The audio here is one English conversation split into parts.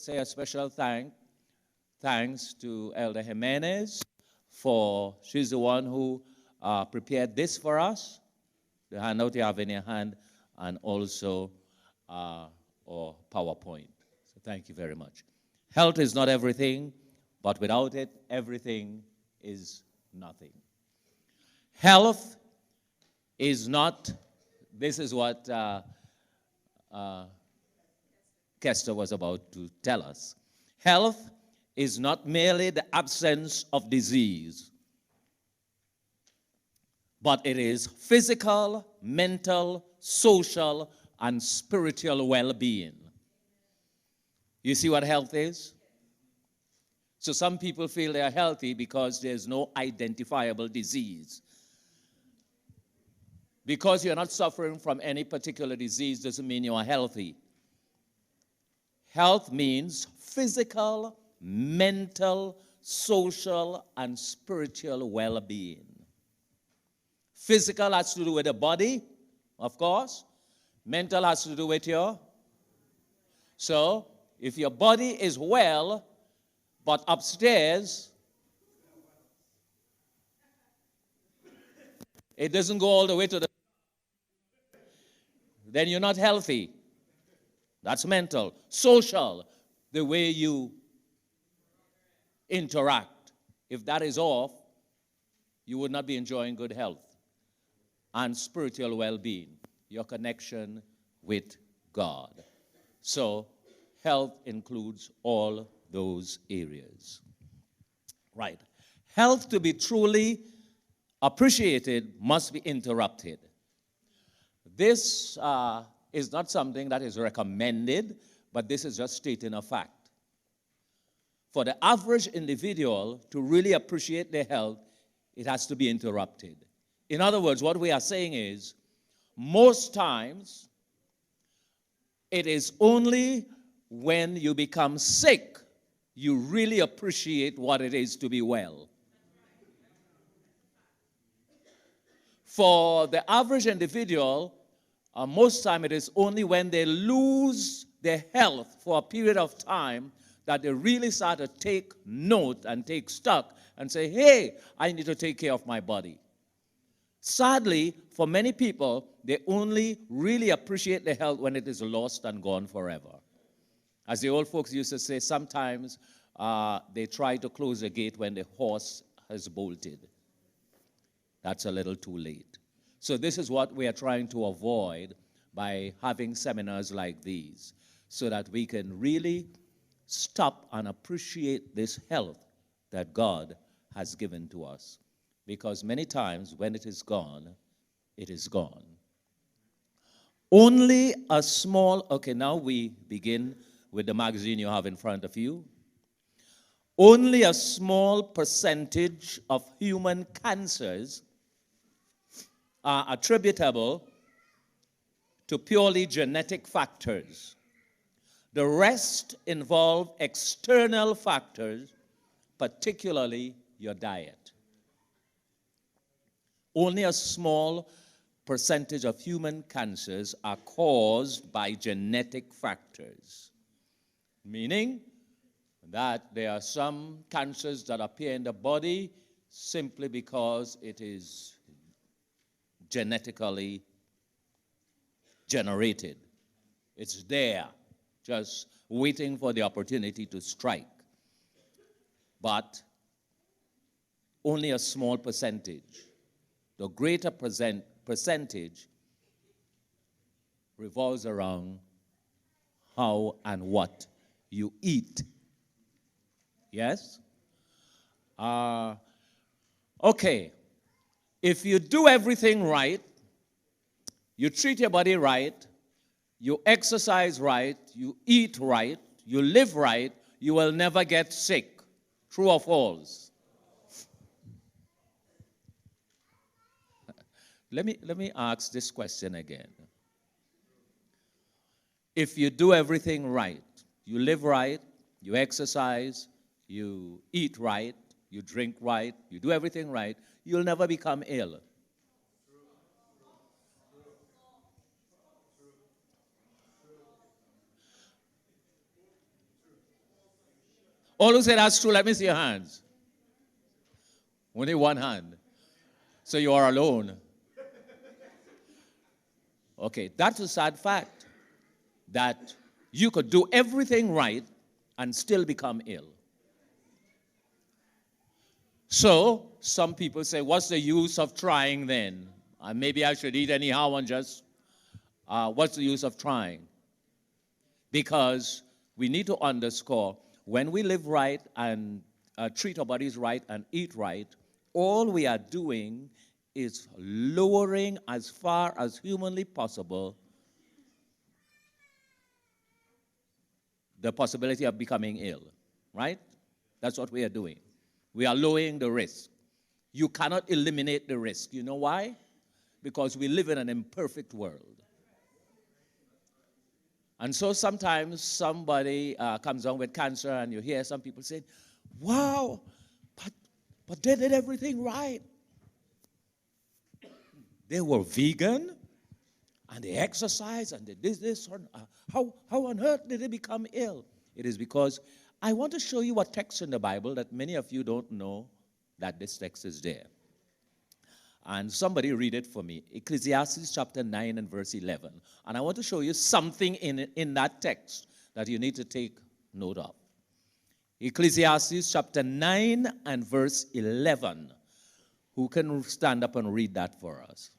say a special thanks to Elder Jimenez for, she's the one who prepared this for us, the handout you have in your hand, and also our PowerPoint. So thank you very much. Health is not everything, but without it, everything is nothing. Health is not, this is what Kester was about to tell us. Health is not merely the absence of disease, but it is physical, mental, social, and spiritual well-being. You see what health is? So some people feel they are healthy because there's no identifiable disease. Because you're not suffering from any particular disease doesn't mean you are healthy. Health means physical, mental, social, and spiritual well-being. Physical has to do with the body, of course. Mental has to do with your. So, if your body is well, but upstairs, it doesn't go all the way to the, then you're not healthy. That's mental. Social, the way you interact. If that is off, you would not be enjoying good health. And spiritual well-being, your connection with God. So, health includes all those areas. Right. Health, to be truly appreciated, must be interrupted. This is not something that is recommended, but this is just stating a fact. For the average individual to really appreciate their health, it has to be interrupted. In other words, what we are saying is, most times, it is only when you become sick you really appreciate what it is to be well. For the average individual, most time it is only when they lose their health for a period of time that they really start to take note and take stock and say, hey, I need to take care of my body. Sadly, for many people, they only really appreciate their health when it is lost and gone forever. As the old folks used to say, sometimes they try to close the gate when the horse has bolted. That's a little too late. So this is what we are trying to avoid by having seminars like these, so that we can really stop and appreciate this health that God has given to us. Because many times when it is gone, it is gone. Only a small, okay, now we begin with the magazine you have in front of you. Only a small percentage of human cancers are attributable to purely genetic factors. The rest involve external factors, particularly your diet. Only a small percentage of human cancers are caused by genetic factors, meaning that there are some cancers that appear in the body simply because it is genetically generated. It's there, just waiting for the opportunity to strike. But only a small percentage. The greater percentage revolves around how and what you eat. Yes? Okay. If you do everything right, you treat your body right, you exercise right, you eat right, you live right, you will never get sick. True or false? Let me ask this question again. If you do everything right, you live right, you exercise, you eat right, you drink right, you do everything right, you'll never become ill. All who say that's true, let me see your hands. Only one hand. So you are alone. Okay, that's a sad fact, that you could do everything right and still become ill. So some people say, what's the use of trying then? Maybe I should eat anyhow and just, what's the use of trying? Because we need to underscore, when we live right and treat our bodies right and eat right, all we are doing is lowering, as far as humanly possible, the possibility of becoming ill, right? That's what we are doing. We are lowering the risk. You cannot eliminate the risk. You know why? Because we live in an imperfect world. And so sometimes somebody comes down with cancer and you hear some people say, wow, but they did everything right. They were vegan and they exercised and they did this. How on earth did they become ill? It is because I want to show you a text in the Bible that many of you don't know that this text is there. And somebody read it for me. Ecclesiastes chapter 9 and verse 11. And I want to show you something in that text that you need to take note of. Ecclesiastes chapter 9 and verse 11. Who can stand up and read that for us?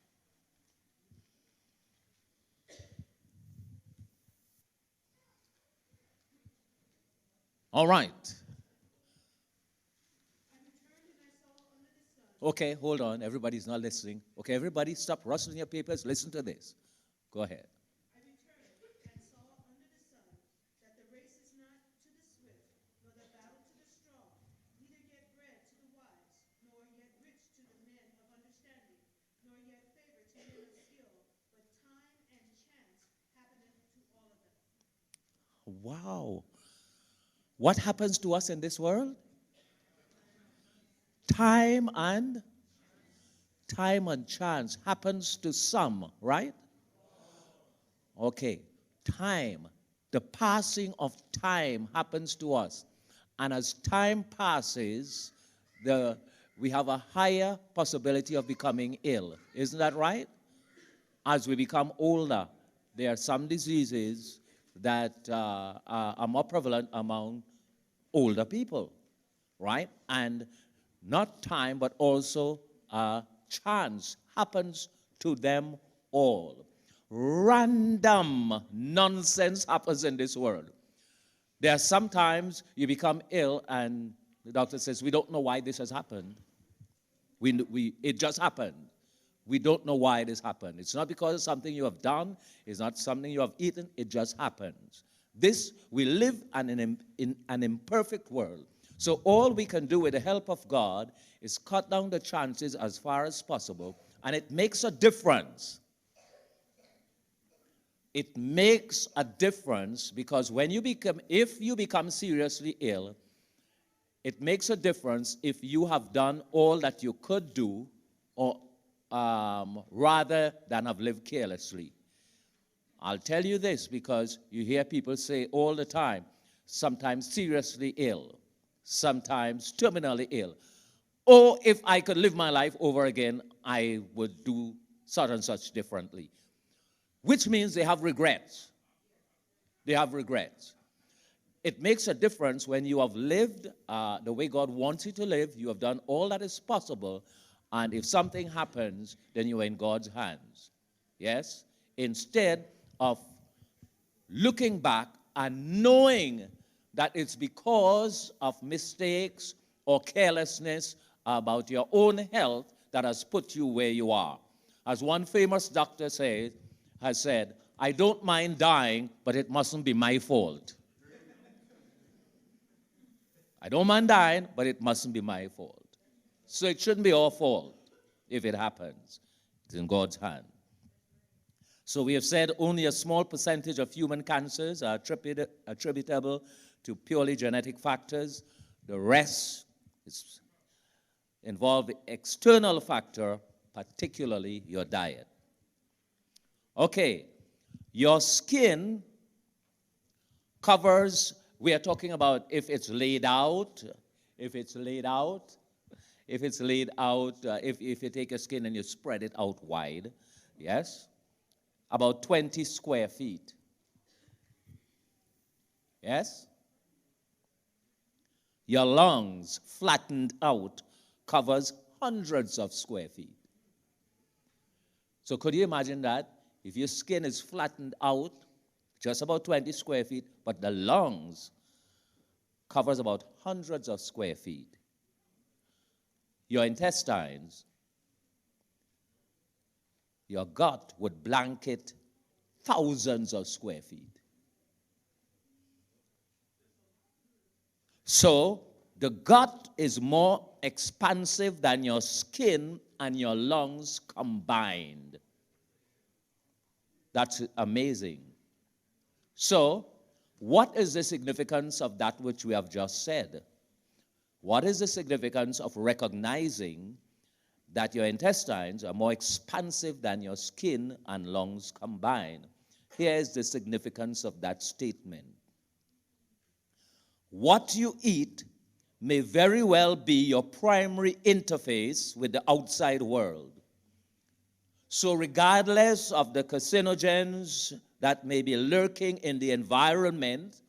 All right. Okay, hold on. Everybody's not listening. Okay, everybody stop rustling your papers. Listen to this. Go ahead. I returned and saw under the sun that the race is not to the swift, nor the battle to the strong, neither yet bread to the wise, nor yet rich to the men of understanding, nor yet favor to men of skill, but time and chance happeneth to all of them. Wow. What happens to us in this world? Time and chance happens to some, right? Okay. Time, the passing of time happens to us. And as time passes, we have a higher possibility of becoming ill. Isn't that right? As we become older, there are some diseases that are more prevalent among older people, right? And not time, but also chance happens to them all. Random nonsense happens in this world. There are sometimes you become ill and the doctor says, we don't know why this has happened. It just happened. We don't know why this happened. It's not because of something you have done. It's not something you have eaten. It just happens. We live in an imperfect world. So all we can do with the help of God is cut down the chances as far as possible, and it makes a difference. It makes a difference because if you become seriously ill, it makes a difference if you have done all that you could do, or rather than have lived carelessly. I'll tell you this because you hear people say all the time, sometimes seriously ill, sometimes terminally ill. Or if I could live my life over again, I would do such and such differently. Which means they have regrets. They have regrets. It makes a difference when you have lived the way God wants you to live. You have done all that is possible. And if something happens, then you're in God's hands. Yes? Instead of looking back and knowing that it's because of mistakes or carelessness about your own health that has put you where you are. As one famous doctor has said, I don't mind dying, but it mustn't be my fault. I don't mind dying, but it mustn't be my fault. So it shouldn't be our fault if it happens. It's in God's hand. So we have said only a small percentage of human cancers are attributable to purely genetic factors. The rest involve external factor, particularly your diet. Okay, your skin covers We are talking about if it's laid out, if you take a skin and you spread it out wide, yes, about 20 square feet. Yes? Your lungs flattened out covers hundreds of square feet. So could you imagine that? If your skin is flattened out, just about 20 square feet, but the lungs covers about hundreds of square feet. Your intestines, your gut would blanket thousands of square feet. So the gut is more expansive than your skin and your lungs combined. That's amazing. So, what is the significance of that which we have just said? What is the significance of recognizing that your intestines are more expansive than your skin and lungs combined? Here is the significance of that statement. What you eat may very well be your primary interface with the outside world. So regardless of the carcinogens that may be lurking in the environment,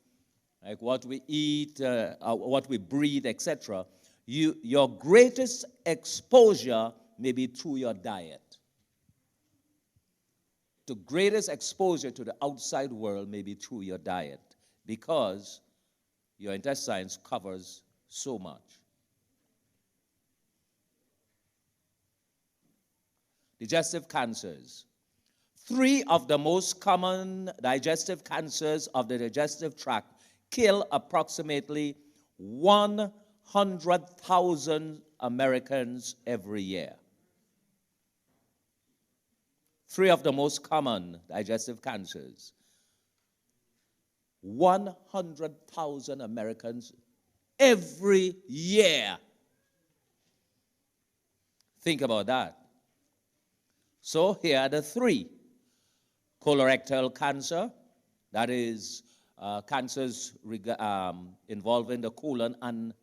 like what we eat, what we breathe, etc., your greatest exposure may be through your diet. The greatest exposure to the outside world may be through your diet because your intestines covers so much. Digestive cancers. 3 of the most common digestive cancers of the digestive tract kill approximately 100,000 Americans every year. 3 of the most common digestive cancers. 100,000 Americans every year. Think about that. So here are the 3. Colorectal cancer, that is cancers involving the colon and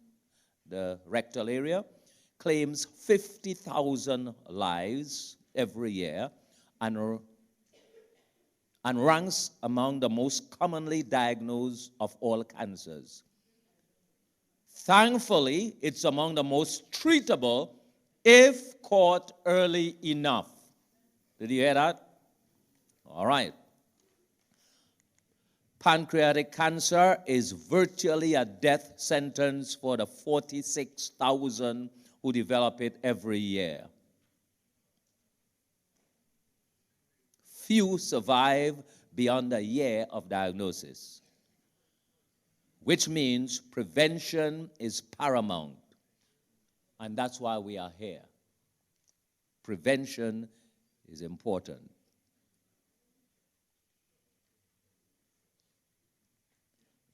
the rectal area, claims 50,000 lives every year and ranks among the most commonly diagnosed of all cancers. Thankfully, it's among the most treatable if caught early enough. Did you hear that? All right. Pancreatic cancer is virtually a death sentence for the 46,000 who develop it every year. Few survive beyond a year of diagnosis, which means prevention is paramount. And that's why we are here. Prevention is important.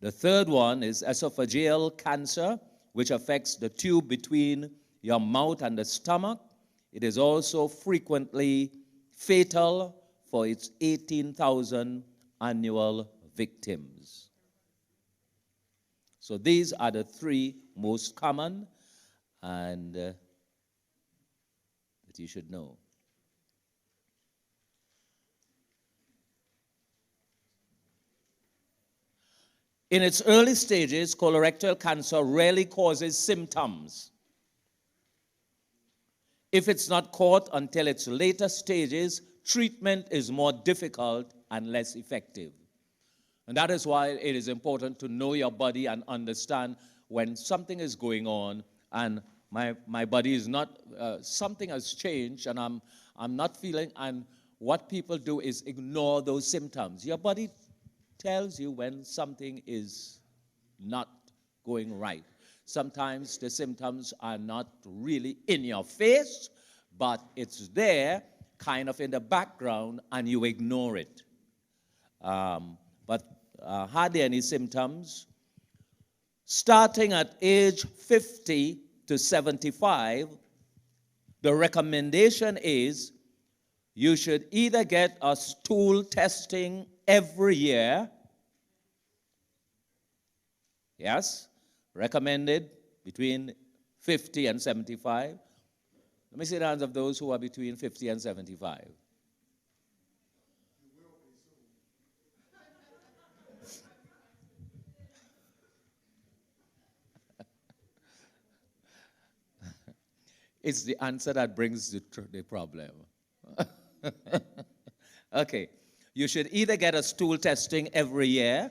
The third one is esophageal cancer, which affects the tube between your mouth and the stomach. It is also frequently fatal for its 18,000 annual victims. So these are the 3 most common and that you should know. In its early stages, colorectal cancer rarely causes symptoms. If it's not caught until its later stages, treatment is more difficult and less effective. And that is why it is important to know your body and understand when something is going on and my body is not, something has changed and I'm not feeling, and what people do is ignore those symptoms. Your body tells you when something is not going right. Sometimes the symptoms are not really in your face, but it's there, kind of in the background, and you ignore it. But hardly any symptoms. Starting at age 50 to 75, the recommendation is you should either get a stool testing every year Yes? Recommended between 50 and 75. Let me see the hands of those who are between 50 and 75. It's the answer that brings the problem. Okay. You should either get a stool testing every year,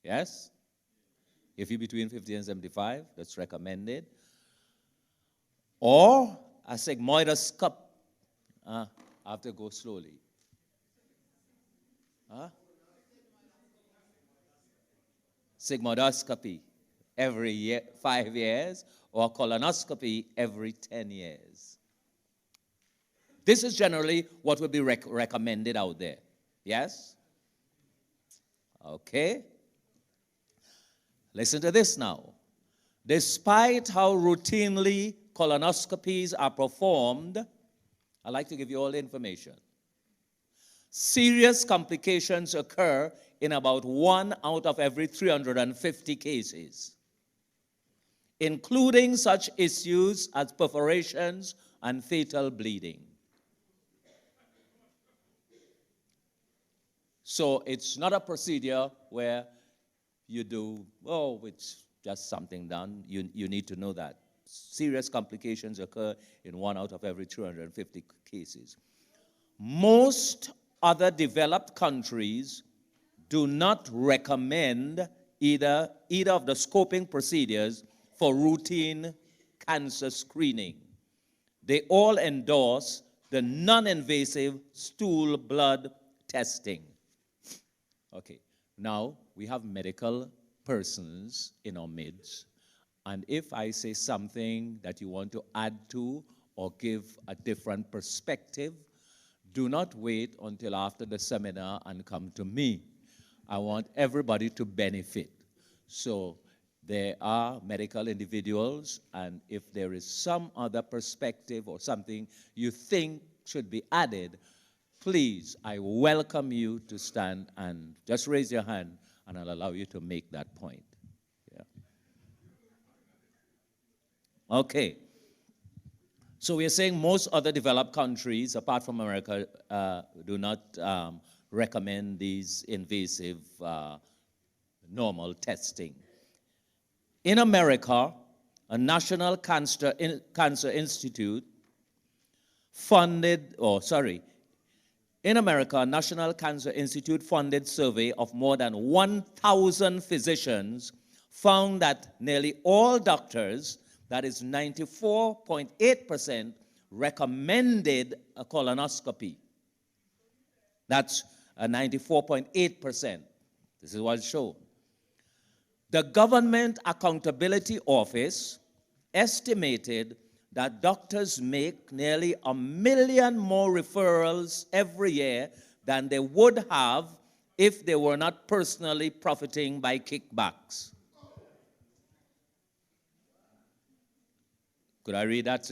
yes? If you're between 50 and 75, that's recommended. Or a sigmoidoscopy. I have to go slowly. Sigmoidoscopy every year, 5 years, or colonoscopy every 10 years. This is generally what would be recommended out there. Yes? Okay. Listen to this now. Despite how routinely colonoscopies are performed, I'd like to give you all the information. Serious complications occur in about 1 out of every 350 cases, including such issues as perforations and fatal bleeding. So it's not a procedure where you do, oh, it's just something done. You need to know that. Serious complications occur in 1 out of every 250 cases. Most other developed countries do not recommend either of the scoping procedures for routine cancer screening. They all endorse the non-invasive stool blood testing. Okay, now we have medical persons in our midst, and if I say something that you want to add to or give a different perspective, do not wait until after the seminar and come to me. I want everybody to benefit. So there are medical individuals, and if there is some other perspective or something you think should be added, please, I welcome you to stand and just raise your hand, and I'll allow you to make that point. Yeah. Okay. So we're saying most other developed countries, apart from America, do not recommend these invasive normal testing. In America, a National Cancer Institute in America, a National Cancer Institute funded survey of more than 1,000 physicians found that nearly all doctors, that is 94.8%, recommended a colonoscopy. That's a 94.8%. This is what's shown. The Government Accountability Office estimated that doctors make nearly 1 million more referrals every year than they would have if they were not personally profiting by kickbacks. Could I read that?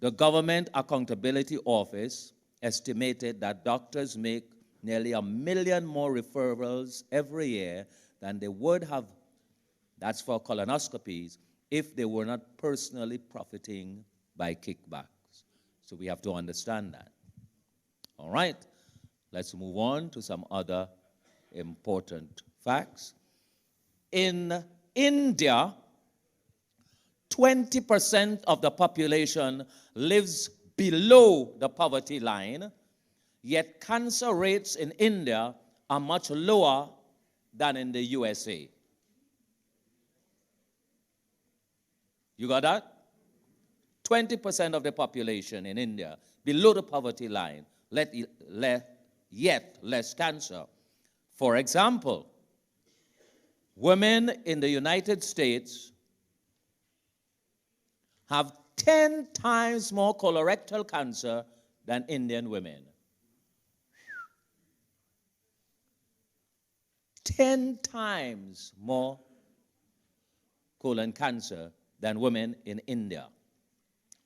The Government Accountability Office estimated that doctors make nearly 1 million more referrals every year than they would have, that's for colonoscopies, if they were not personally profiting by kickbacks. So we have to understand that. All right, let's move on to some other important facts. In India, 20% of the population lives below the poverty line, yet cancer rates in India are much lower than in the USA. You got that? 20% of the population in India below the poverty line, yet less cancer. For example, women in the United States have 10 times more colorectal cancer than Indian women. 10 times more colon cancer than women in India.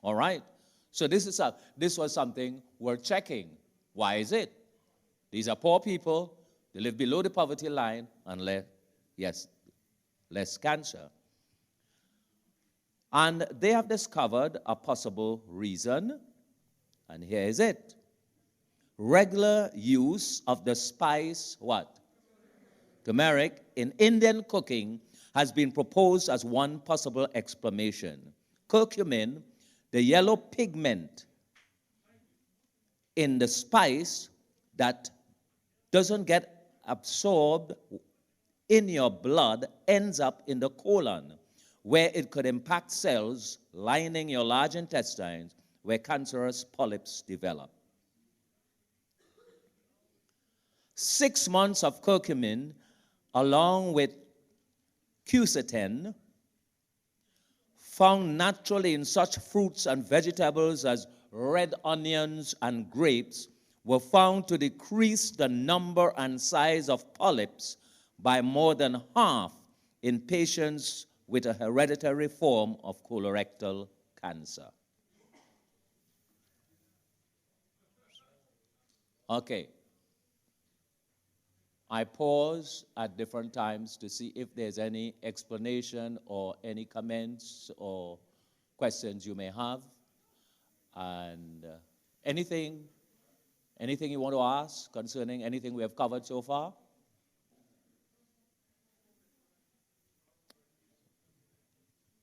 All right? So this was something we're checking. Why is it? These are poor people. They live below the poverty line and less cancer. And they have discovered a possible reason, and here is it. Regular use of the spice, what? Turmeric in Indian cooking has been proposed as one possible explanation. Curcumin, the yellow pigment in the spice that doesn't get absorbed in your blood, ends up in the colon, where it could impact cells lining your large intestines, where cancerous polyps develop. 6 months of curcumin, along with quercetin, found naturally in such fruits and vegetables as red onions and grapes, were found to decrease the number and size of polyps by more than half in patients with a hereditary form of colorectal cancer. Okay. I pause at different times to see if there's any explanation or any comments or questions you may have. And anything you want to ask concerning anything we have covered so far?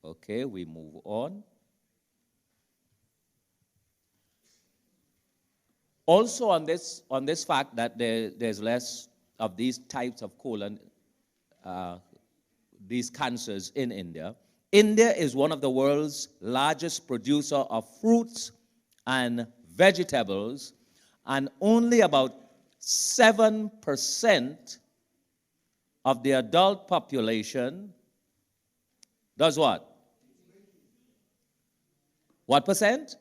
Okay, we move on. Also on this fact that there's less of these types of colon, these cancers in India. India is one of the world's largest producer of fruits and vegetables, and only about 7% of the adult population does what? What percent?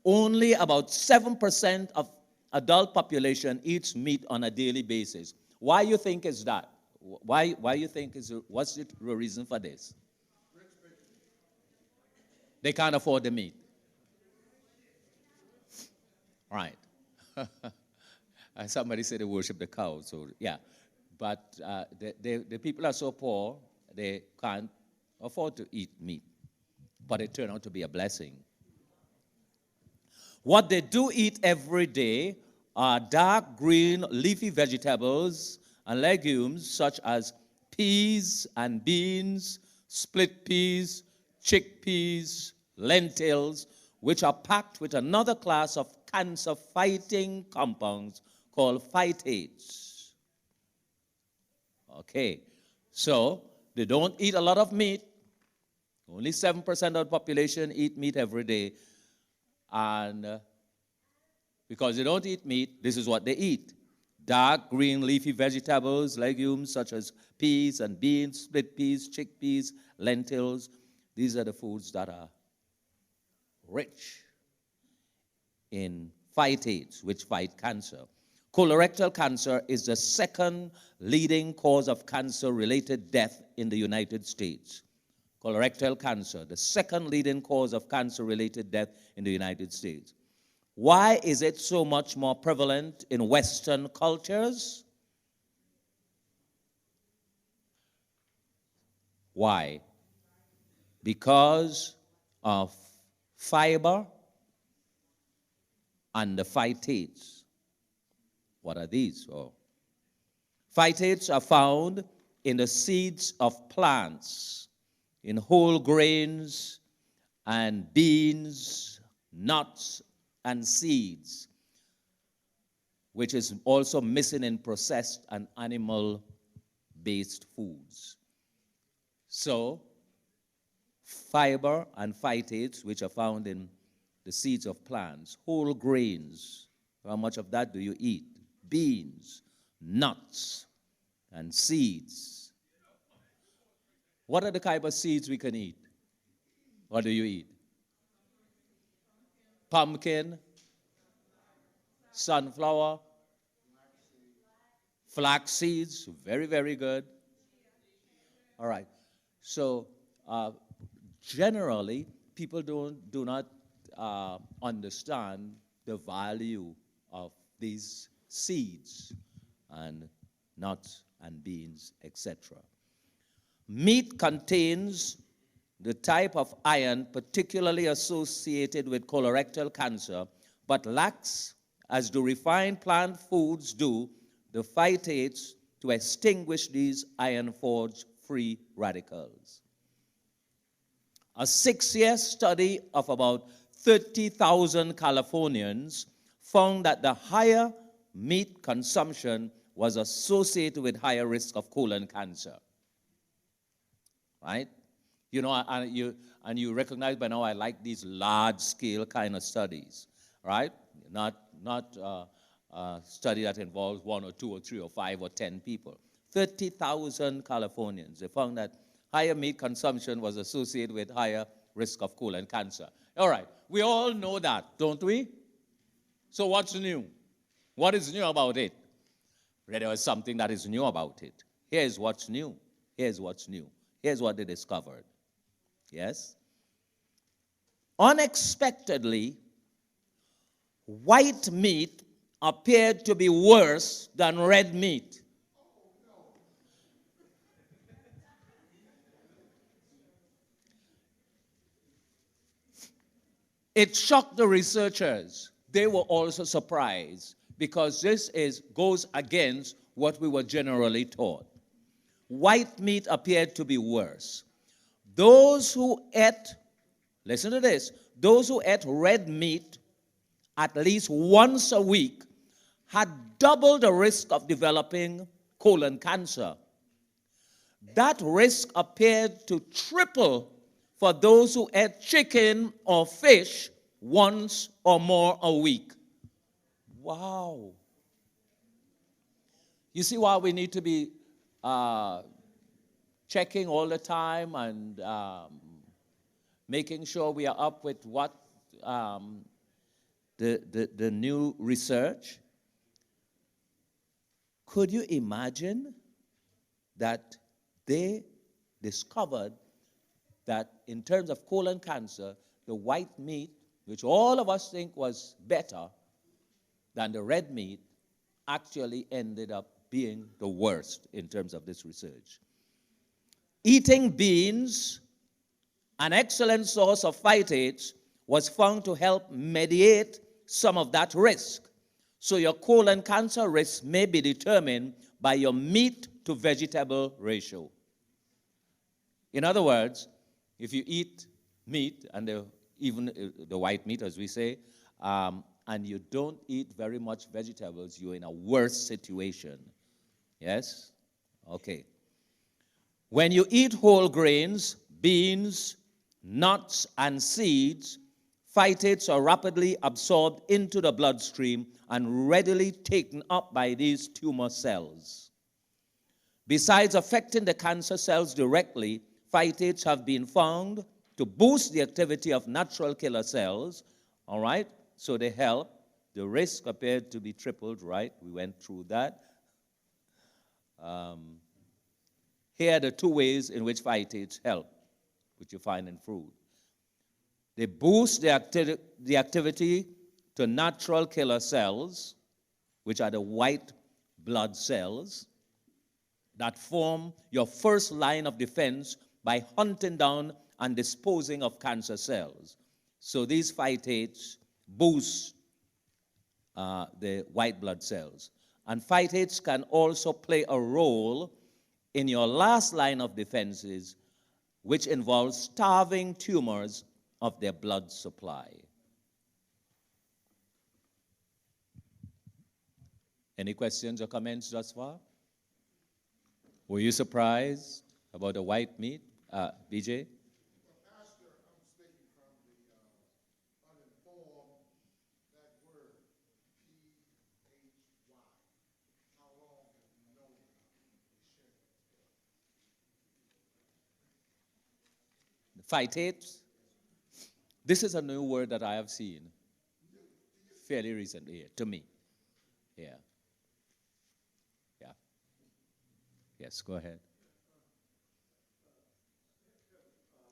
Only about 7% of adult population eats meat on a daily basis. Why you think is that? Why you think what's the reason for this? They can't afford the meat. Right. And somebody said they worship the cow, so yeah. But the people are so poor, they can't afford to eat meat. But it turned out to be a blessing. What they do eat every day are dark green leafy vegetables and legumes such as peas and beans, split peas, chickpeas, lentils, which are packed with another class of cancer-fighting compounds called phytates. Okay, so they don't eat a lot of meat. Only 7% of the population eat meat every day. And because they don't eat meat, this is what they eat. Dark green leafy vegetables, legumes such as peas and beans, split peas, chickpeas, lentils. These are the foods that are rich in phytates, which fight cancer. Colorectal cancer is the second leading cause of cancer-related death in the United States. Colorectal cancer, the second leading cause of cancer-related death in the United States. Why is it so much more prevalent in Western cultures? Why? Because of fiber and the phytates. What are these? Oh. Phytates are found in the seeds of plants, in whole grains and beans, nuts, and seeds, which is also missing in processed and animal-based foods. So, fiber and phytates, which are found in the seeds of plants, whole grains, how much of that do you eat? Beans, nuts, and seeds. What are the kind of seeds we can eat? What do you eat? Pumpkin, sunflower, flax seeds, very, very good. All right. So generally, people do not understand the value of these seeds and nuts and beans, etc. Meat contains the type of iron particularly associated with colorectal cancer, but lacks, as do refined plant foods do, the phytates to extinguish these iron-forged free radicals. A 6-year study of about 30,000 Californians found that the higher meat consumption was associated with higher risk of colon cancer. Right? You know, and you recognize by now I like these large-scale kind of studies, right? Not a study that involves 1 or 2 or 3 or 5 or 10 people. 30,000 Californians, they found that higher meat consumption was associated with higher risk of colon cancer. All right, we all know that, don't we? So what's new? What is new about it? There was something that is new about it. Here's what's new. Here's what's new. Here's what they discovered. Yes? Unexpectedly, white meat appeared to be worse than red meat. It shocked the researchers. They were also surprised because this goes against what we were generally taught. White meat appeared to be worse. Those who ate, listen to this, those who ate red meat at least once a week had double the risk of developing colon cancer. That risk appeared to triple for those who ate chicken or fish once or more a week. Wow. You see why we need to be checking all the time and making sure we are up with what the new research. Could you imagine that they discovered that in terms of colon cancer, the white meat, which all of us think was better than the red meat, actually ended up being the worst in terms of this research. Eating beans, an excellent source of phytates, was found to help mediate some of that risk. So your colon cancer risk may be determined by your meat to vegetable ratio. In other words, if you eat meat, and even the white meat, as we say, and you don't eat very much vegetables, you're in a worse situation. Yes? Okay. When you eat whole grains, beans, nuts, and seeds, phytates are rapidly absorbed into the bloodstream and readily taken up by these tumor cells. Besides affecting the cancer cells directly, phytates have been found to boost the activity of natural killer cells, all right? So they help. The risk appeared to be tripled, right? We went through that. Here are the 2 ways in which phytates help, which you find in food. They boost the activity to natural killer cells, which are the white blood cells that form your first line of defense by hunting down and disposing of cancer cells. So these phytates boost the white blood cells. And phytates can also play a role in your last line of defenses, which involves starving tumors of their blood supply. Any questions or comments thus far? Were you surprised about the white meat, BJ? Pastor, I'm speaking from the uninformed. That word, P-H-Y, how long have you known about it? The phytates. This is a new word that I have seen fairly recently to me. Yeah. Yeah. Yes, go ahead. Is it true that I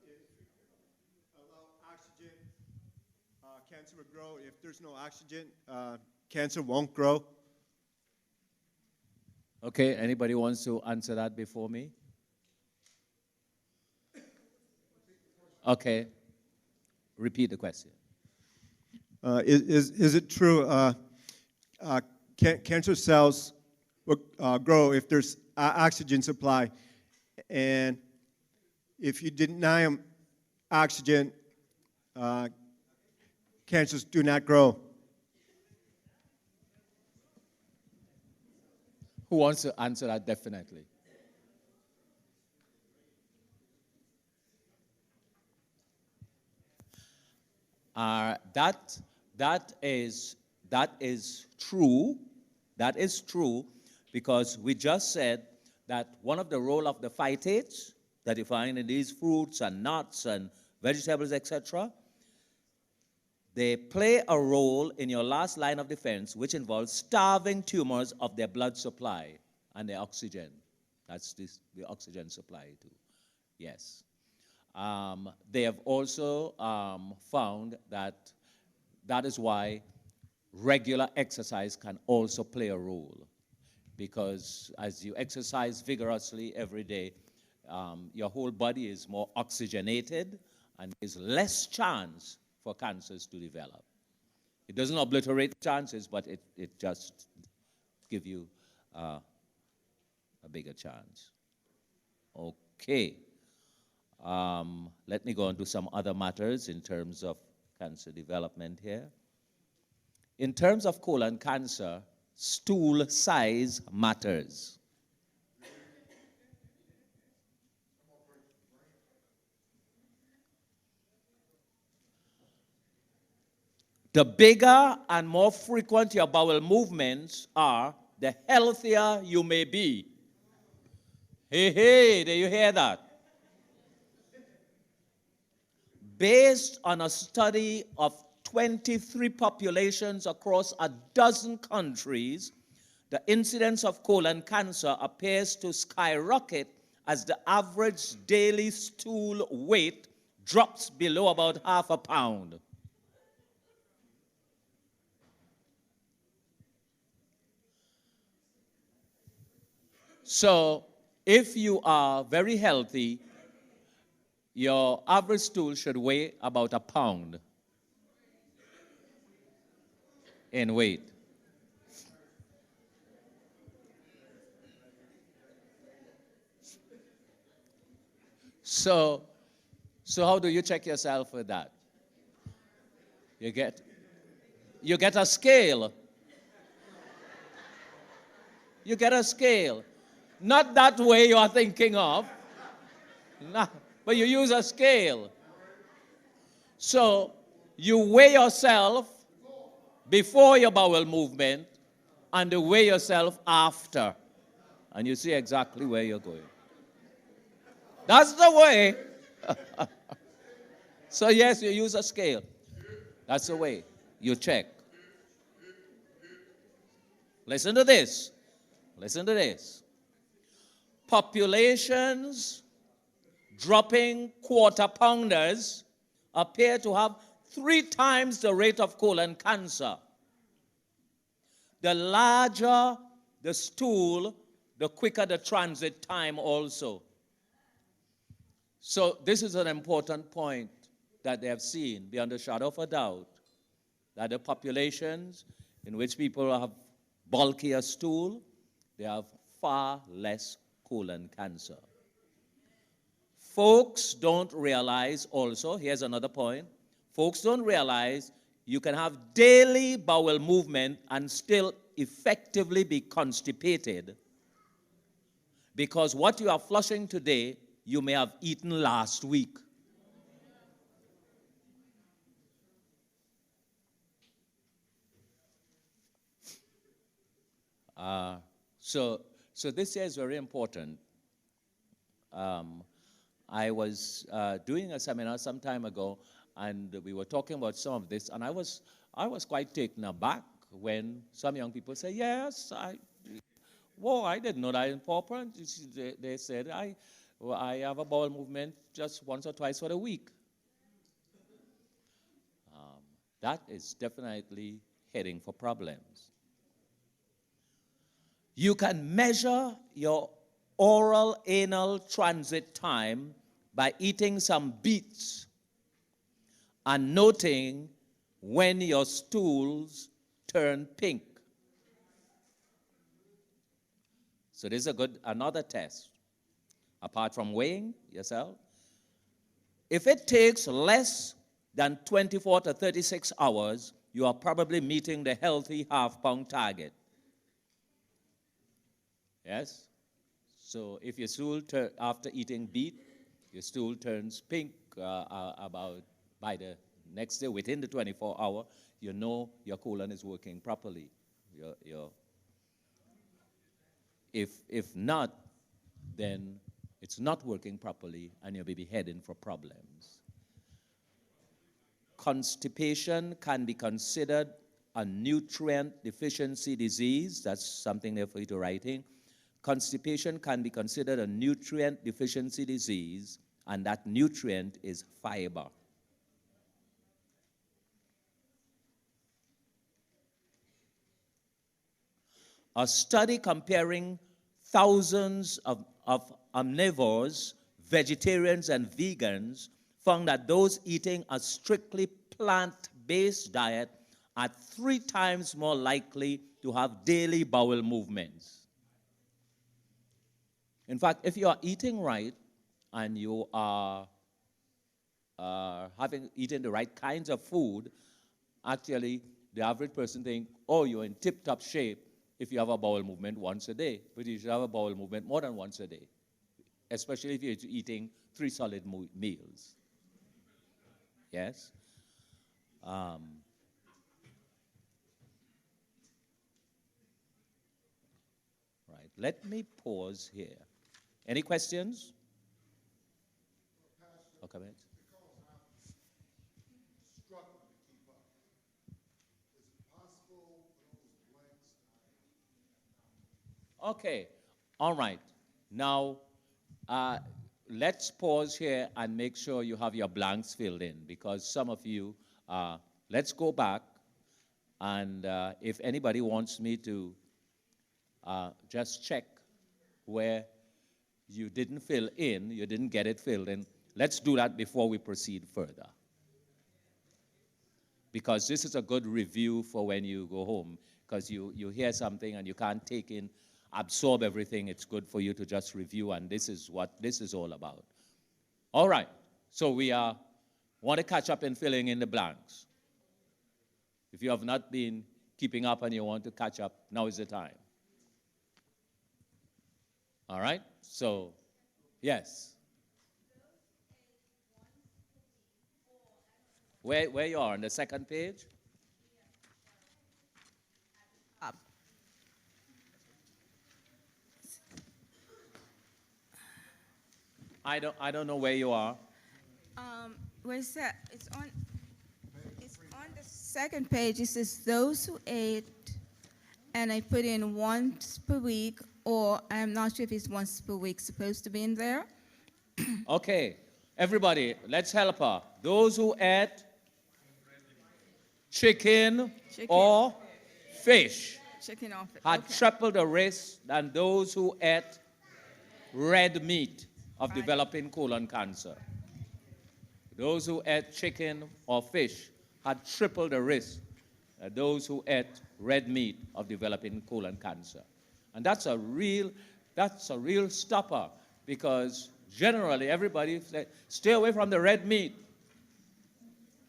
heard if you oxygen, cancer will grow. If there's no oxygen, cancer won't grow. Okay, anybody wants to answer that before me? Okay, repeat the question. Is it true cancer cells will grow if there's oxygen supply, and if you deny them oxygen, cancers do not grow? Who wants to answer that definitely? That is true. That is true, because we just said that one of the role of the phytates that you find in these fruits and nuts and vegetables, etc., they play a role in your last line of defense, which involves starving tumors of their blood supply and their oxygen. That's the oxygen supply too. Yes. They have also found that is why regular exercise can also play a role, because as you exercise vigorously every day, your whole body is more oxygenated and there's less chance for cancers to develop. It doesn't obliterate chances, but it just gives you a bigger chance. Okay. Let me go on to some other matters in terms of cancer development here. In terms of colon cancer, stool size matters. The bigger and more frequent your bowel movements are, the healthier you may be. Hey, do you hear that? Based on a study of 23 populations across a dozen countries, the incidence of colon cancer appears to skyrocket as the average daily stool weight drops below about half a pound. So, if you are very healthy, your average stool should weigh about a pound in weight. So how do you check yourself with that? You get a scale. You get a scale. Not that way you are thinking of. No, but you use a scale. So you weigh yourself before your bowel movement and you weigh yourself after. And you see exactly where you're going. That's the way. So yes, you use a scale. That's the way. You check. Listen to this. Listen to this. Populations dropping quarter pounders appear to have 3 times the rate of colon cancer. The larger the stool, the quicker the transit time also. So this is an important point that they have seen beyond a shadow of a doubt, that the populations in which people have bulkier stool, they have far less colon cancer. Folks don't realize also, here's another point, folks don't realize you can have daily bowel movement and still effectively be constipated, because what you are flushing today, you may have eaten last week. So this here is very important. I was doing a seminar some time ago, and we were talking about some of this, and I was quite taken aback when some young people say, yes, I didn't know that important. They said, I have a bowel movement just once or twice for the week. that is definitely heading for problems. You can measure your oral anal transit time by eating some beets and noting when your stools turn pink. So this is another test. Apart from weighing yourself, if it takes less than 24 to 36 hours, you are probably meeting the healthy half-pound target. Yes? So if your stool, after eating beet, your stool turns pink about by the next day, within the 24-hour, you know your colon is working properly. If not, then it's not working properly and you may be heading for problems. Constipation can be considered a nutrient deficiency disease. That's something there for you to write in. Constipation can be considered a nutrient deficiency disease, and that nutrient is fiber. A study comparing thousands of omnivores, vegetarians, and vegans found that those eating a strictly plant-based diet are 3 times more likely to have daily bowel movements. In fact, if you are eating right and you are eaten the right kinds of food, actually the average person thinks, oh, you're in tip-top shape if you have a bowel movement once a day. But you should have a bowel movement more than once a day, especially if you're eating 3 solid meals. Yes? Right. Let me pause here. Any questions or comments? Because I'm struggling to keep up. Is it possible for those blanks? Okay. All right. Now, let's pause here and make sure you have your blanks filled in, because some of you, let's go back, and if anybody wants me to just check where you didn't fill in, you didn't get it filled in, let's do that before we proceed further. Because this is a good review for when you go home, because you hear something and you can't take in, absorb everything. It's good for you to just review, and this is what this is all about. All right, so we want to catch up in filling in the blanks. If you have not been keeping up and you want to catch up, now is the time. All right, so yes. Where you are, on the second page? Up. I don't know where you are. Where's that? It's on the second page. It says those who ate, and I put in once per week, or I'm not sure if it's once per week supposed to be in there. Okay, everybody, let's help her. Those who ate chicken or fish Chicken off it. had Okay. triple the risk than those who ate red meat of developing colon cancer. Those who ate chicken or fish had triple the risk than those who ate red meat of developing colon cancer. And that's a real stopper, because generally everybody says, stay away from the red meat.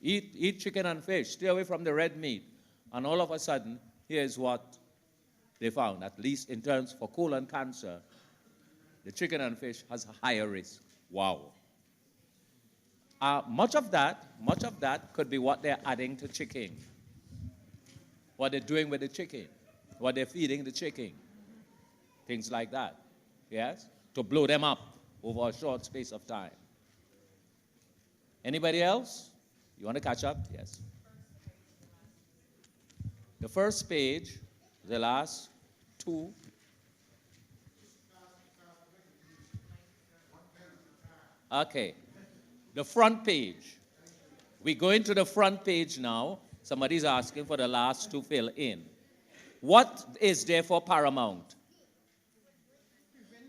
Eat chicken and fish. Stay away from the red meat. And all of a sudden, here's what they found, at least in terms for colon cancer, the chicken and fish has a higher risk. Wow. Much of that could be what they're adding to chicken, what they're doing with the chicken, what they're feeding the chicken, things like that, yes, to blow them up over a short space of time. Anybody else? You want to catch up? Yes. The first page, the last 2. Okay. The front page. We go into the front page now. Somebody's asking for the last to fill in. What is therefore paramount?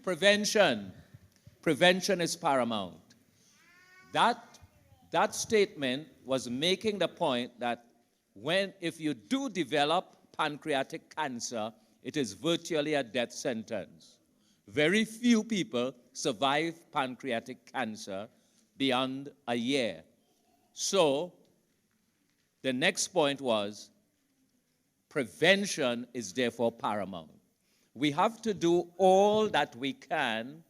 Prevention. Prevention is paramount. That statement was making the point that if you do develop pancreatic cancer, it is virtually a death sentence. Very few people survive pancreatic cancer beyond a year. So, the next point was, prevention is therefore paramount. We have to do all that we can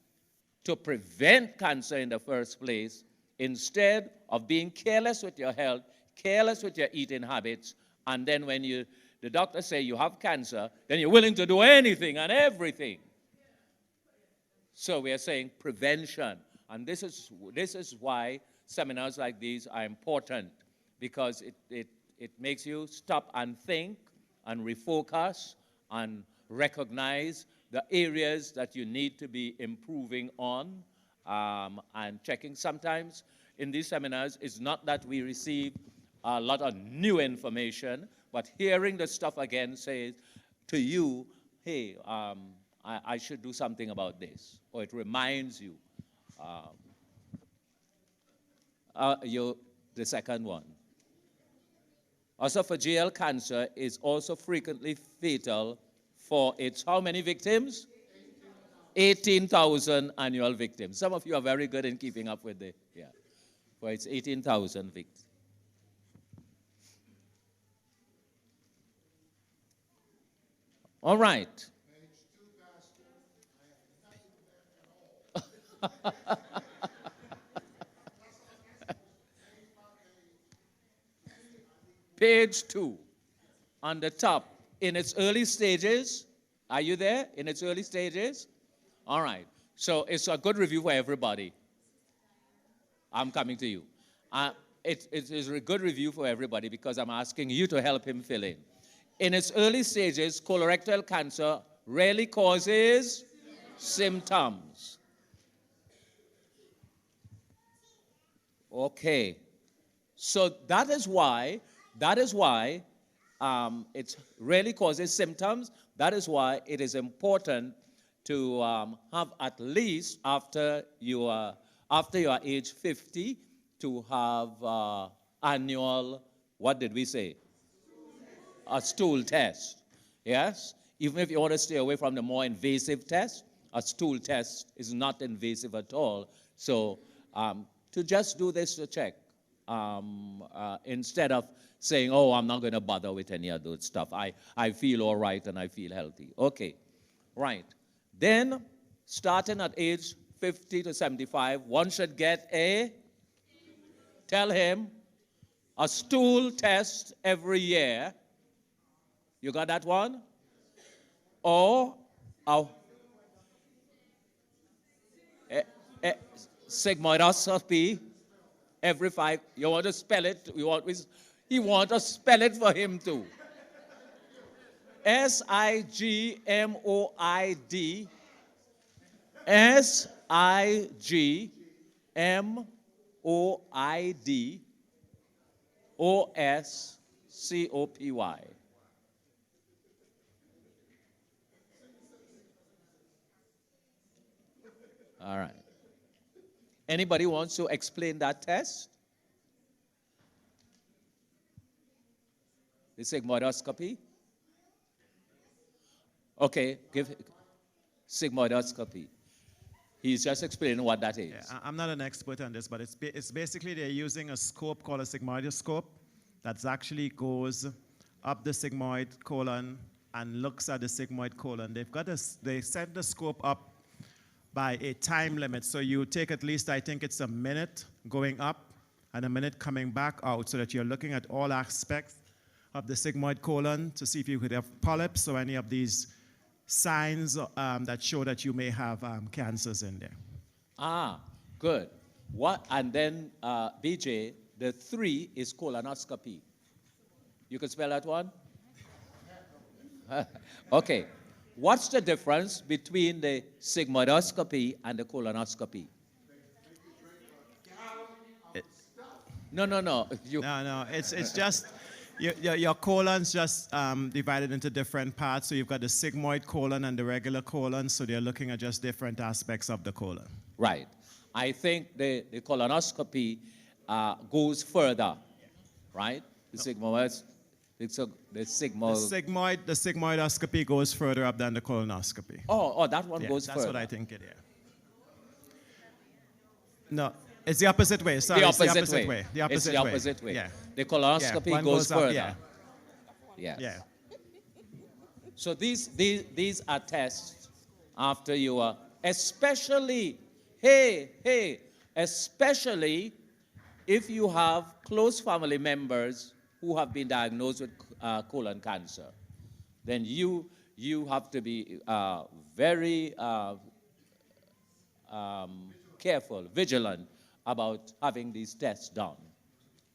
to prevent cancer in the first place, instead of being careless with your health, careless with your eating habits, and then when the doctor say you have cancer, then you're willing to do anything and everything. So we are saying prevention. And this is why seminars like these are important, because it makes you stop and think and refocus and recognize the areas that you need to be improving on and checking. Sometimes in these seminars, it's not that we receive a lot of new information, but hearing the stuff again says to you, hey, I should do something about this, or it reminds you. The second one. Esophageal cancer is also frequently fatal for its how many victims? 18,000 annual victims. Some of you are very good in keeping up with for its 18,000 victims. All right. Page 2, on the top, in its early stages. Are you there? In its early stages? All right. So it's a good review for everybody. I'm coming to you. It is a good review for everybody because I'm asking you to help him fill in. In its early stages, colorectal cancer rarely causes symptoms. Okay. So that is why it rarely causes symptoms. That is why it is important to have at least after you are age 50 to have annual, what did we say? A stool test. Yes? Even if you want to stay away from the more invasive test, a stool test is not invasive at all. So to just do this to check. Instead of saying, oh, I'm not going to bother with any of those stuff. I feel all right and I feel healthy. Okay, right. Then, starting at age 50 to 75, one should get tell him, a stool test every year. You got that one? Or sigmoidoscopy. Every 5, you want to spell it? He wants to spell it for him too. Sigmoid. Sigmoidoscopy. All right. Anybody wants to explain that test? The sigmoidoscopy? Okay, give sigmoidoscopy. He's just explaining what that is. Yeah, I'm not an expert on this, but it's basically they're using a scope called a sigmoidoscope that actually goes up the sigmoid colon and looks at the sigmoid colon. They set the scope up by a time limit. So you take at least, I think it's a minute going up and a minute coming back out so that you're looking at all aspects of the sigmoid colon to see if you could have polyps or any of these signs that show that you may have cancers in there. Ah, good. What? And then, BJ, the 3 is colonoscopy. You can spell that one? Okay. What's the difference between the sigmoidoscopy and the colonoscopy? No, it's Your colon's just divided into different parts. So you've got the sigmoid colon and the regular colon. So they're looking at just different aspects of the colon. Right. I think the colonoscopy goes further, right? The sigmoid, the sigmoidoscopy goes further up than the colonoscopy. Oh, that one Yeah, goes that's further. what I think it is. No, it's the opposite way. Sorry, The it's opposite the opposite way. way. The It's opposite the way. opposite way. Yeah. The colonoscopy One goes up, further. yeah. Yes. Yeah. So these are tests after you are, especially, especially if you have close family members who have been diagnosed with colon cancer, then you have to be very careful, vigilant about having these tests done.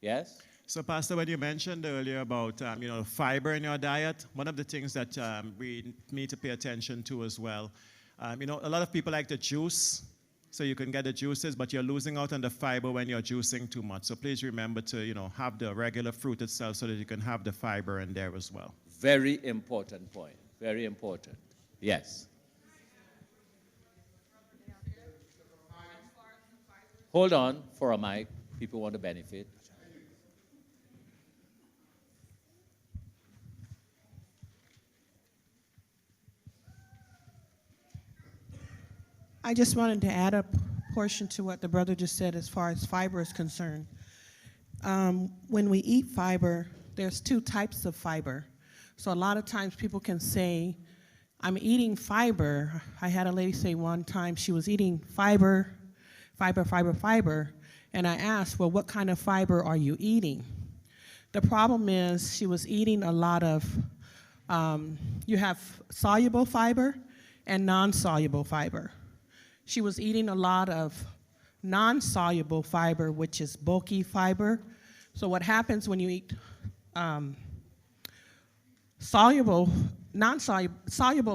Yes? So, Pastor, when you mentioned earlier about fiber in your diet, one of the things that we need to pay attention to as well, a lot of people like to juice, so you can get the juices, but you're losing out on the fiber when you're juicing too much. So please remember to have the regular fruit itself so that you can have the fiber in there as well. Very important point. Very important. Yes. Hold on for a mic. People want to benefit. I just wanted to add a portion to what the brother just said as far as fiber is concerned. When we eat fiber, there's two types of fiber. So a lot of times people can say, I'm eating fiber. I had a lady say one time she was eating fiber, and I asked, well, what kind of fiber are you eating? The problem is she was eating a lot of, you have soluble fiber and non-soluble fiber. She was eating a lot of non-soluble fiber, which is bulky fiber. So what happens when you eat soluble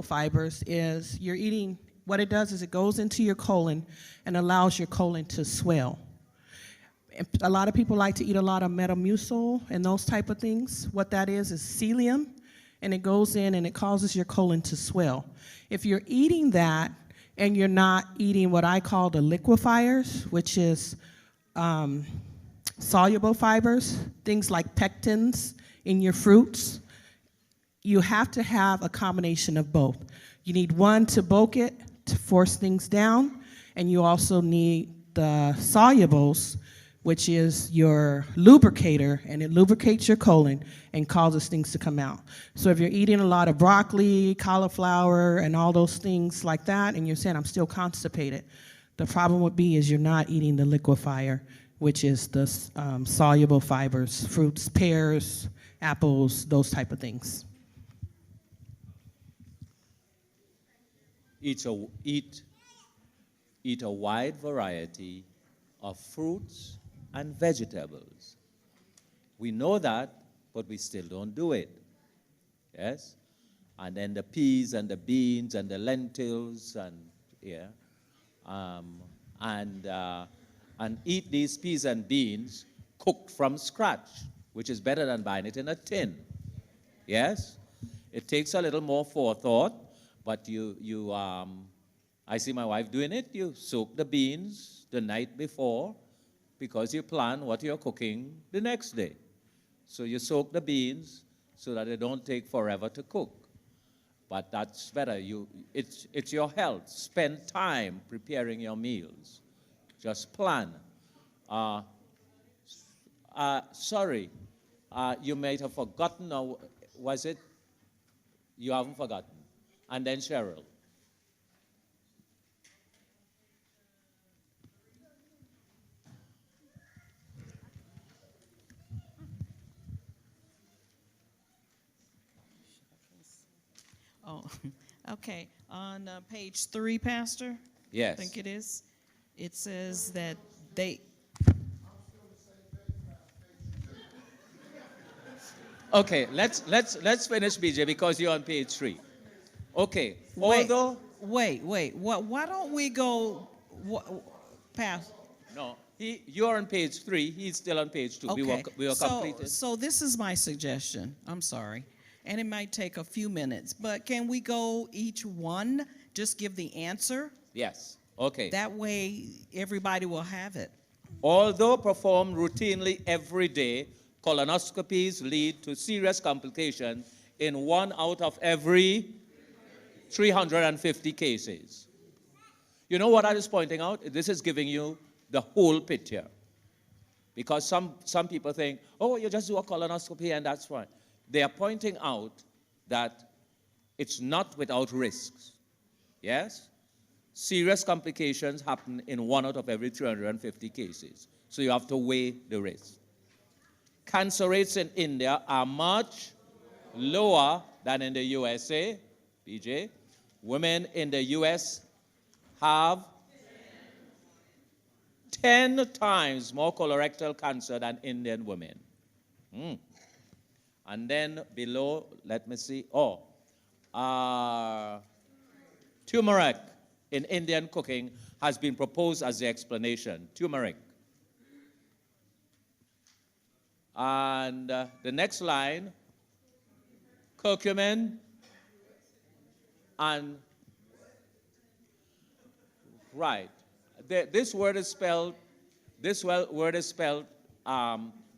fibers is you're eating, what it does is it goes into your colon and allows your colon to swell. A lot of people like to eat a lot of Metamucil and those type of things. What that is psyllium, and it goes in and it causes your colon to swell. If you're eating that and you're not eating what I call the liquefiers, which is soluble fibers, things like pectins in your fruits, you have to have a combination of both. You need one to bulk it, to force things down, and you also need the solubles, which is your lubricator, and it lubricates your colon and causes things to come out. So if you're eating a lot of broccoli, cauliflower, and all those things like that, and you're saying, I'm still constipated, the problem would be is you're not eating the liquefier, which is the soluble fibers, fruits, pears, apples, those type of things. Eat a wide variety of fruits and vegetables. We know that, but we still don't do it. Yes? And then the peas and the beans and the lentils and eat these peas and beans cooked from scratch, which is better than buying it in a tin. Yes? It takes a little more forethought, but I see my wife doing it. You soak the beans the night before because you plan what you're cooking the next day. So you soak the beans so that they don't take forever to cook. But that's better. It's your health. Spend time preparing your meals. Just plan. Sorry, you might have forgotten, or was it? You haven't forgotten. And then Cheryl. Oh, okay. On page 3, Pastor, Yes. I think it is, it says that they... Okay, let's finish, BJ, because you're on page 3. Okay, although... Wait. Why don't we go past? No, You're on page 3. He's still on page 2. Okay. We were completed. So this is my suggestion. I'm sorry. And it might take a few minutes, but can we go each one, just give the answer? Yes. Okay. That way, everybody will have it. Although performed routinely every day, colonoscopies lead to serious complications in 1 out of every 350 cases. You know what I was pointing out? This is giving you the whole picture. Because some people think, oh, you just do a colonoscopy and that's fine. They are pointing out that it's not without risks. Yes? Serious complications happen in 1 out of every 350 cases. So you have to weigh the risk. Cancer rates in India are much lower than in the USA. PJ, women in the US have 10 times more colorectal cancer than Indian women. And then below, let me see. Turmeric in Indian cooking has been proposed as the explanation. Turmeric. And the next line, curcumin and, right. This word is spelled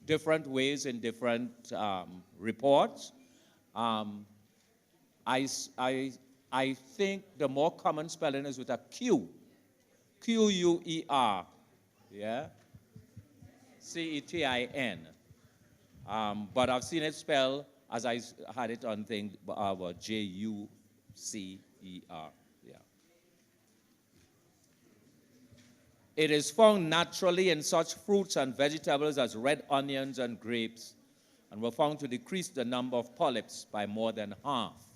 different ways in different reports. I think the more common spelling is with a Q. Q-U-E-R. Yeah? C-E-T-I-N. But I've seen it spelled as I had it on thing, J-U-C-E-R. Yeah. It is found naturally in such fruits and vegetables as red onions and grapes, and were found to decrease the number of polyps by more than half.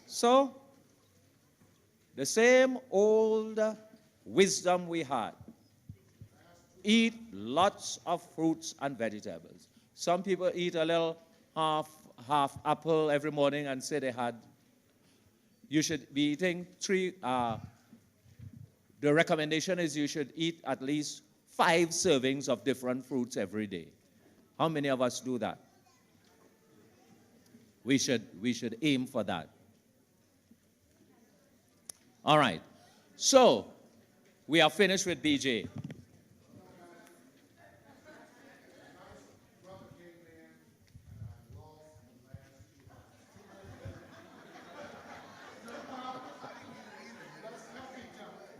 So, the same old wisdom we had. Eat lots of fruits and vegetables. Some people eat a little half apple every morning and say you should be eating 3. The recommendation is you should eat at least 5 servings of different fruits every day. How many of us do that? We should aim for that. All right. So, we are finished with BJ.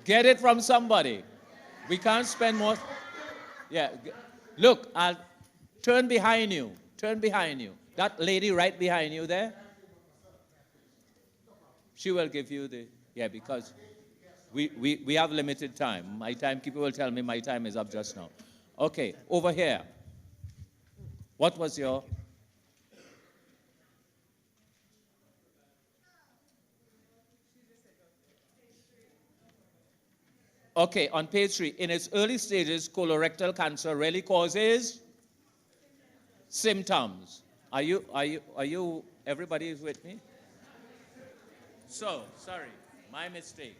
Get it from somebody. We can't spend more. Yeah. Look, I'll turn behind you. Turn behind you. That lady right behind you there, she will give you the, because we have limited time. My timekeeper will tell me my time is up just now. Okay, over here. What was your... Okay, on page 3, in its early stages, colorectal cancer rarely causes symptoms. Are you, everybody is with me? So, sorry, my mistake.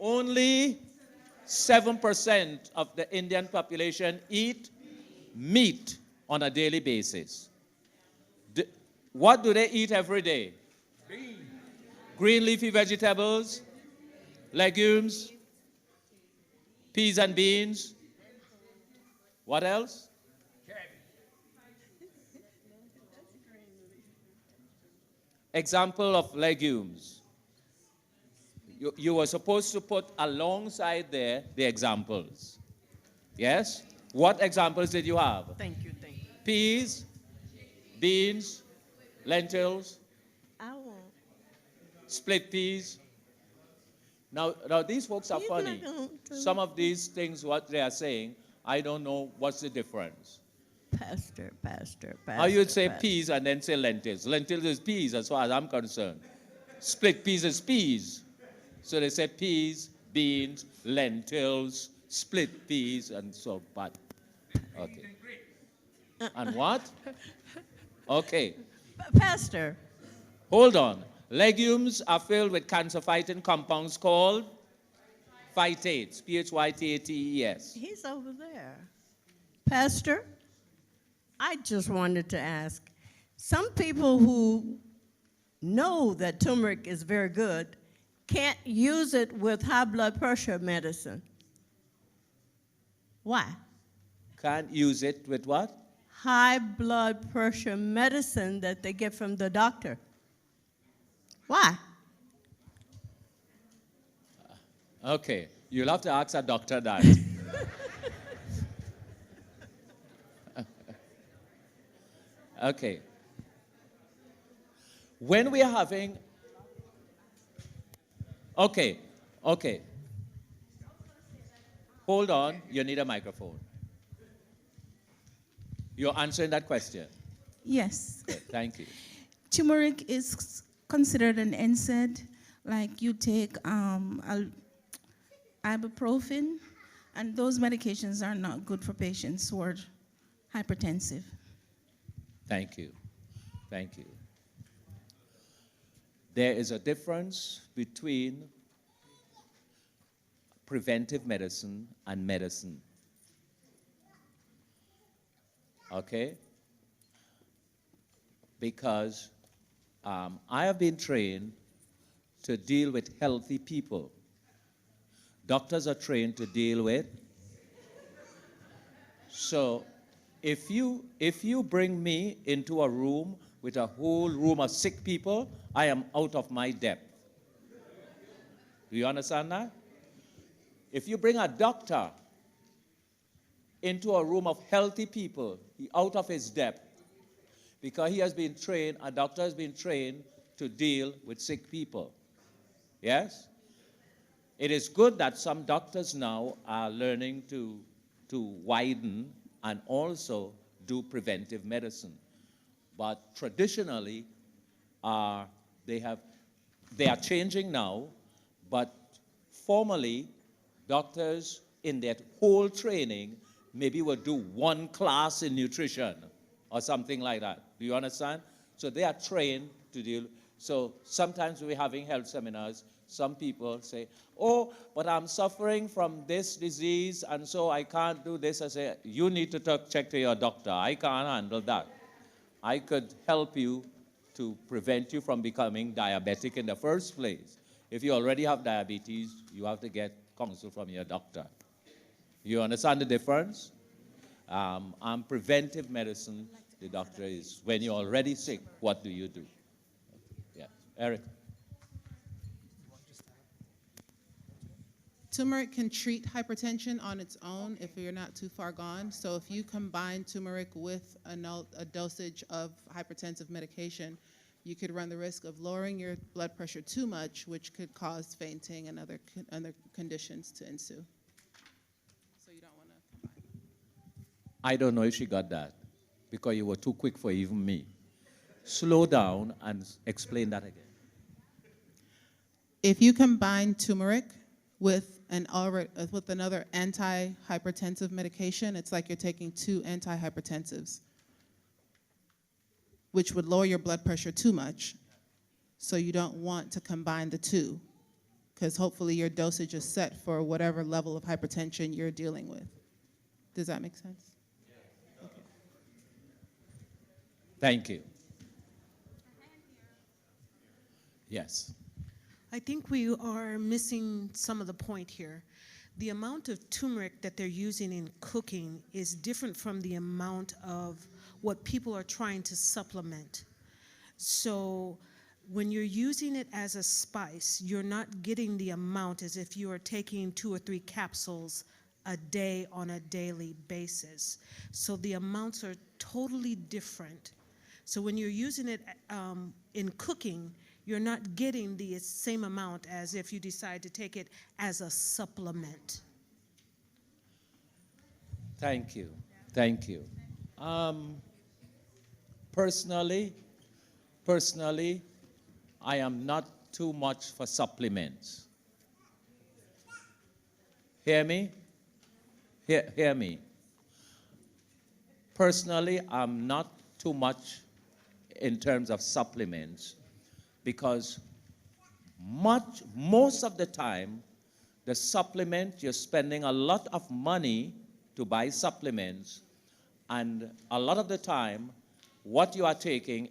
Only 7% of the Indian population eat meat on a daily basis. What do they eat every day? Green leafy vegetables, legumes, peas and beans. What else? Example of legumes. You were supposed to put alongside there the examples. Yes? What examples did you have? Thank you. Peas, beans, lentils, split peas. Now these folks are funny. Some of these things, what they are saying, I don't know what's the difference. Pastor. How you'd say peas and then say lentils. Lentils is peas as far as I'm concerned. Split peas is peas. So they say peas, beans, lentils, split peas, and so, but, okay. And what? Okay. Pastor. Hold on. Legumes are filled with cancer-fighting compounds called Phytates, P-H-Y-T-A-T-E-S. He's over there. Pastor, I just wanted to ask, some people who know that turmeric is very good can't use it with high blood pressure medicine. Why? Can't use it with what? High blood pressure medicine that they get from the doctor. Why? Okay, you'll have to ask a doctor that. Okay. When we are having, okay. Hold on, you need a microphone. You're answering that question. Yes. Okay, thank you. Turmeric is considered an NSAID, like you take ibuprofen, and those medications are not good for patients who are hypertensive. Thank you. Thank you. There is a difference between preventive medicine and medicine. Okay? Because I have been trained to deal with healthy people. Doctors are trained to deal with. So if you bring me into a room with a whole room of sick people, I am out of my depth. Do you understand that? If you bring a doctor into a room of healthy people, he out of his depth, because he has been trained, a doctor has been trained to deal with sick people. Yes? It is good that some doctors now are learning to widen and also do preventive medicine. But traditionally, they are changing now, but formerly, doctors in their whole training maybe will do one class in nutrition or something like that. Do you understand? So they are trained to deal. So sometimes we're having health seminars. Some people say, oh, but I'm suffering from this disease, and so I can't do this. I say, you need to check to your doctor. I can't handle that. I could help you to prevent you from becoming diabetic in the first place. If you already have diabetes, you have to get counsel from your doctor. You understand the difference? Preventive medicine, the doctor is, when you're already sick, what do you do? Yeah, Eric. Turmeric can treat hypertension on its own if you're not too far gone. So if you combine turmeric with a dosage of hypertensive medication, you could run the risk of lowering your blood pressure too much, which could cause fainting and other conditions to ensue. So you don't want to combine. I don't know if she got that, because you were too quick for even me. Slow down and explain that again. If you combine turmeric with another antihypertensive medication, it's like you're taking two antihypertensives, which would lower your blood pressure too much. So you don't want to combine the two, because hopefully your dosage is set for whatever level of hypertension you're dealing with. Does that make sense? Okay. Thank you. Yes. I think we are missing some of the point here. The amount of turmeric that they're using in cooking is different from the amount of what people are trying to supplement. So when you're using it as a spice, you're not getting the amount as if you are taking 2 or 3 capsules a day on a daily basis. So the amounts are totally different. So when you're using it in cooking, you're not getting the same amount as if you decide to take it as a supplement. Thank you. Thank you. Personally, I am not too much for supplements. Hear me? Hear me. Personally, I'm not too much in terms of supplements, because most of the time, The supplement, you're spending a lot of money to buy supplements, and a lot of the time, what you are taking